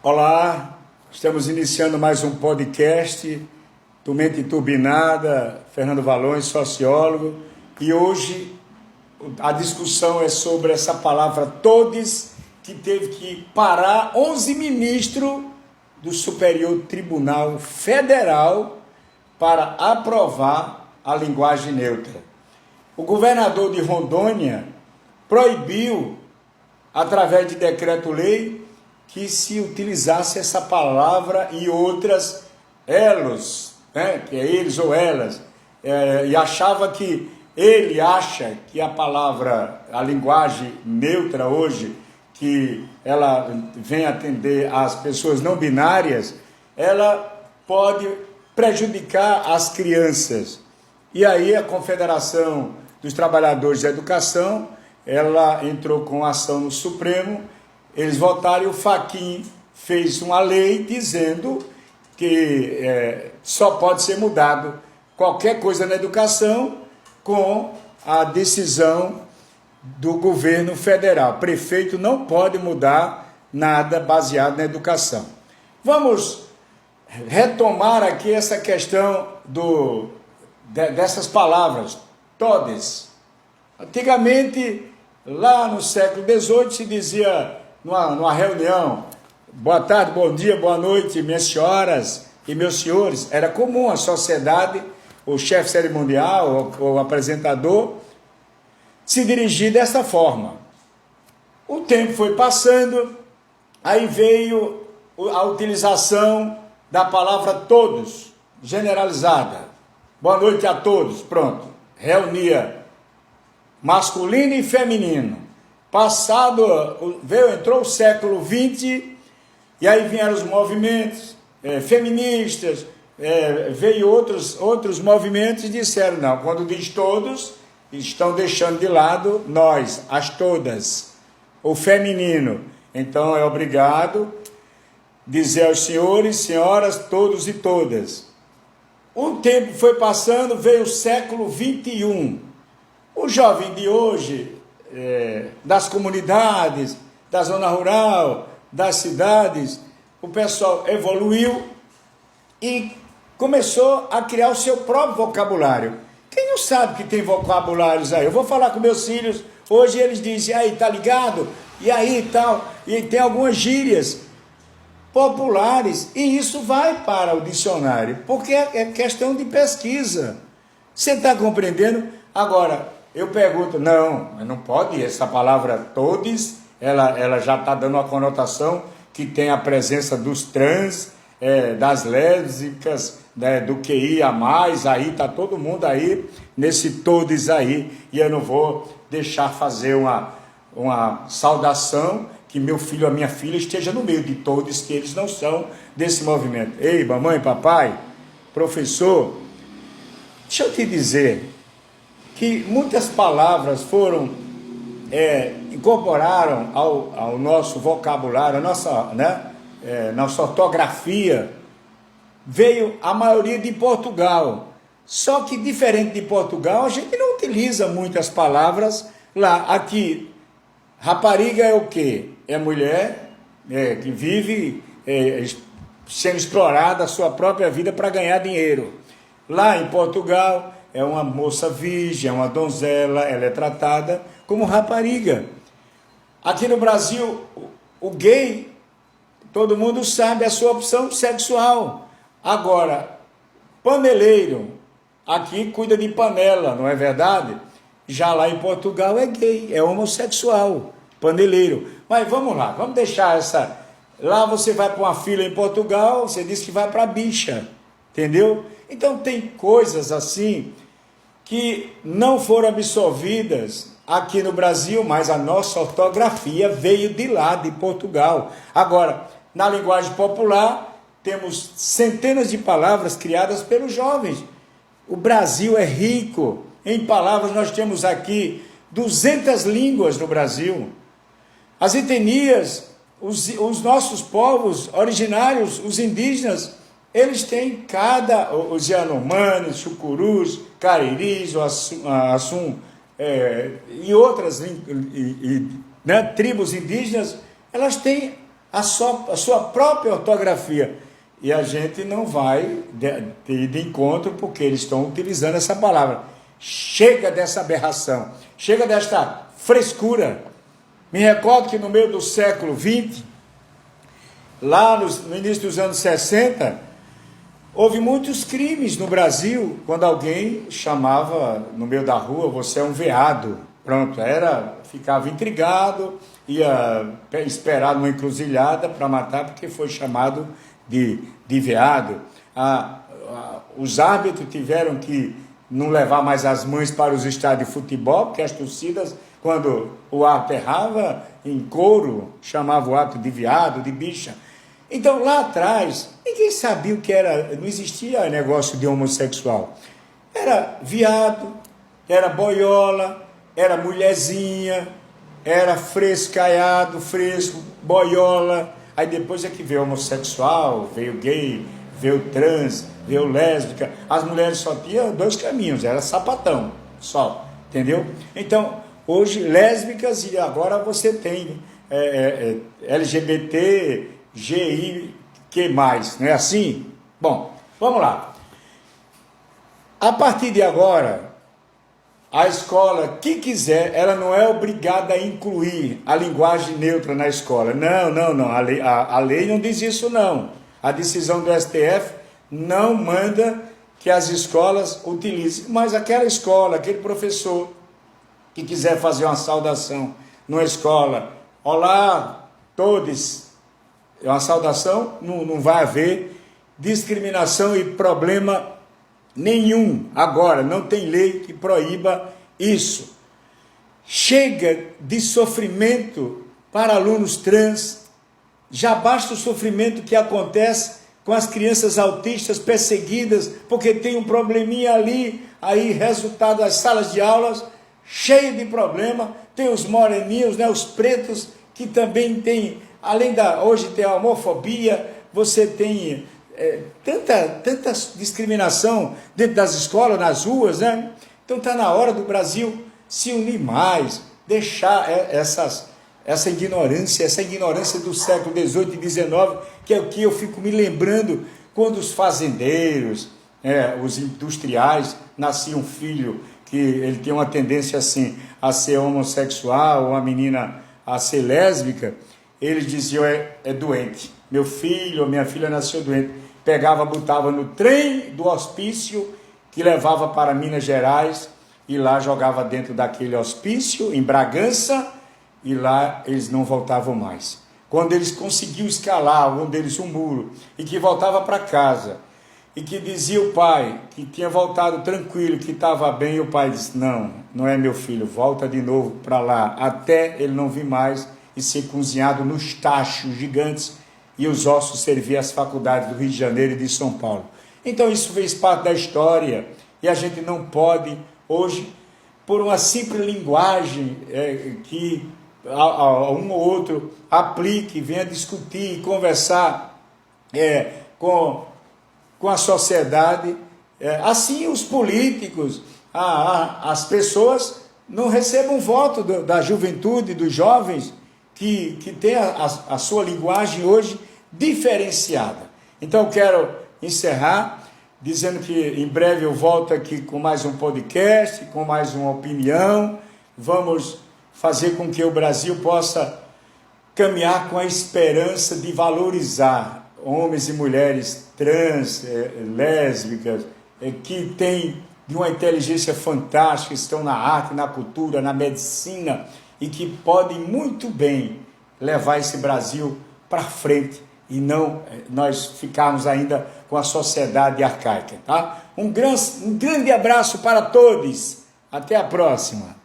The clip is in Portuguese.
Olá, estamos iniciando mais um podcast do Mente Turbinada, Fernando Valões, sociólogo, e hoje a discussão é sobre essa palavra todes, que teve que parar 11 ministros do Superior Tribunal Federal para aprovar a linguagem neutra. O governador de Rondônia proibiu, através de decreto-lei, que se utilizasse essa palavra e outras elos, né? Que é eles ou elas, e ele acha que a palavra, a linguagem neutra hoje, que ela vem atender às pessoas não binárias, ela pode prejudicar as crianças. E aí a Confederação dos Trabalhadores da Educação, ela entrou com ação no Supremo. Eles votaram e o Fachin fez uma lei dizendo que só pode ser mudado qualquer coisa na educação com a decisão do governo federal. O prefeito não pode mudar nada baseado na educação. Vamos retomar aqui essa questão dessas palavras, todes. Antigamente, lá no século XVIII, se dizia numa reunião: boa tarde, bom dia, boa noite, minhas senhoras e meus senhores. Era comum a sociedade, o chefe cerimonial, o apresentador, se dirigir dessa forma. O tempo foi passando, aí veio a utilização da palavra todos, generalizada. Boa noite a todos, pronto. Reunia masculino e feminino. Entrou o século XX, e aí vieram os movimentos feministas, veio outros movimentos e disseram: não, quando diz todos, estão deixando de lado nós, as todas, o feminino. Então é obrigado dizer aos senhores, senhoras, todos e todas. O tempo foi passando, veio o século XXI. O jovem de hoje, das comunidades, da zona rural, das cidades, o pessoal evoluiu e começou a criar o seu próprio vocabulário. Quem não sabe que tem vocabulários aí? Eu vou falar com meus filhos, hoje eles dizem: aí, tá ligado? E aí, tal, e tem algumas gírias populares, e isso vai para o dicionário, porque é questão de pesquisa. Você está compreendendo? Agora, eu pergunto: não pode, essa palavra todes, ela já está dando uma conotação que tem a presença dos trans, das lésbicas, do QI a mais, aí está todo mundo aí, nesse todes aí, e eu não vou deixar fazer uma saudação, que meu filho ou a minha filha esteja no meio de todos, que eles não são desse movimento. Ei, mamãe, papai, professor, deixa eu te dizer que muitas palavras incorporaram ao nosso vocabulário, nossa ortografia, veio a maioria de Portugal. Só que, diferente de Portugal, a gente não utiliza muitas palavras lá. Aqui, rapariga é o quê? É mulher que vive sendo explorada a sua própria vida para ganhar dinheiro. Lá em Portugal, é uma moça virgem, é uma donzela, ela é tratada como rapariga. Aqui no Brasil, o gay, todo mundo sabe a sua opção sexual. Agora, paneleiro, aqui cuida de panela, não é verdade? Já lá em Portugal é gay, é homossexual, paneleiro. Mas vamos lá, vamos deixar essa... Lá você vai para uma fila em Portugal, você diz que vai para a bicha, entendeu? Então tem coisas assim que não foram absorvidas aqui no Brasil, mas a nossa ortografia veio de lá, de Portugal. Agora, na linguagem popular, temos centenas de palavras criadas pelos jovens. O Brasil é rico em palavras, nós temos aqui 200 línguas no Brasil. As etnias, os nossos povos originários, os indígenas, eles têm os Yanomamis, Chucurus, Cariris, Assum, e outras tribos indígenas, elas têm a sua própria ortografia. E a gente não vai ter de encontro porque eles estão utilizando essa palavra. Chega dessa aberração, chega desta frescura. Me recordo que no meio do século XX, lá no início dos anos 60, houve muitos crimes no Brasil, quando alguém chamava no meio da rua, você é um veado. Pronto, ficava intrigado, ia esperar numa encruzilhada para matar, porque foi chamado de veado. Os árbitros tiveram que não levar mais as mães para os estádios de futebol, porque as torcidas, quando o árbitro errava, em coro, chamava o árbitro de viado, de bicha. Então, lá atrás, ninguém sabia o que era, não existia negócio de homossexual. Era viado, era boiola, era mulherzinha, era frescaiado, fresco, boiola. Aí depois é que veio homossexual, veio gay, veio trans, veio lésbica. As mulheres só tinham dois caminhos, era sapatão, só, entendeu? Então, hoje lésbicas e agora você tem LGBT, GI, que mais, não é assim? Bom, vamos lá. A partir de agora, a escola que quiser, ela não é obrigada a incluir a linguagem neutra na escola. Não. A lei não diz isso, não. A decisão do STF não manda que as escolas utilizem. Mas aquela escola, aquele professor que quiser fazer uma saudação numa escola, olá, todos, é uma saudação, não vai haver discriminação e problema nenhum. Agora, não tem lei que proíba isso. Chega de sofrimento para alunos trans. Já basta o sofrimento que acontece com as crianças autistas perseguidas porque tem um probleminha ali, aí resultado das salas de aulas cheio de problema. Tem os moreninhos, né, os pretos, que também tem, hoje tem a homofobia, você tem tanta discriminação dentro das escolas, nas ruas, né? Então está na hora do Brasil se unir mais, deixar essa ignorância do século XVIII e XIX, que é o que eu fico me lembrando quando os fazendeiros, os industriais, nascia um filho que ele tem uma tendência assim a ser homossexual, ou a menina a ser lésbica, eles diziam, é doente. Meu filho ou minha filha nasceu doente. Pegava, botava no trem do hospício que levava para Minas Gerais e lá jogava dentro daquele hospício, em Bragança, e lá eles não voltavam mais. Quando eles conseguiam escalar, algum deles um muro, e que voltava para casa, e que dizia o pai, que tinha voltado tranquilo, que estava bem, e o pai disse, não é meu filho, volta de novo para lá, até ele não vir mais e ser cozinhado nos tachos gigantes, e os ossos serviam às faculdades do Rio de Janeiro e de São Paulo. Então isso fez parte da história, e a gente não pode, hoje, por uma simples linguagem que um ou outro aplique, venha discutir e conversar com a sociedade, assim os políticos, as pessoas não recebam voto da juventude, dos jovens, que tem a sua linguagem hoje diferenciada. Então eu quero encerrar dizendo que em breve eu volto aqui com mais um podcast, com mais uma opinião. Vamos fazer com que o Brasil possa caminhar com a esperança de valorizar homens e mulheres trans, lésbicas, que têm de uma inteligência fantástica, estão na arte, na cultura, na medicina, e que podem muito bem levar esse Brasil para frente e não nós ficarmos ainda com a sociedade arcaica, tá? Um grande abraço para todos. Até a próxima.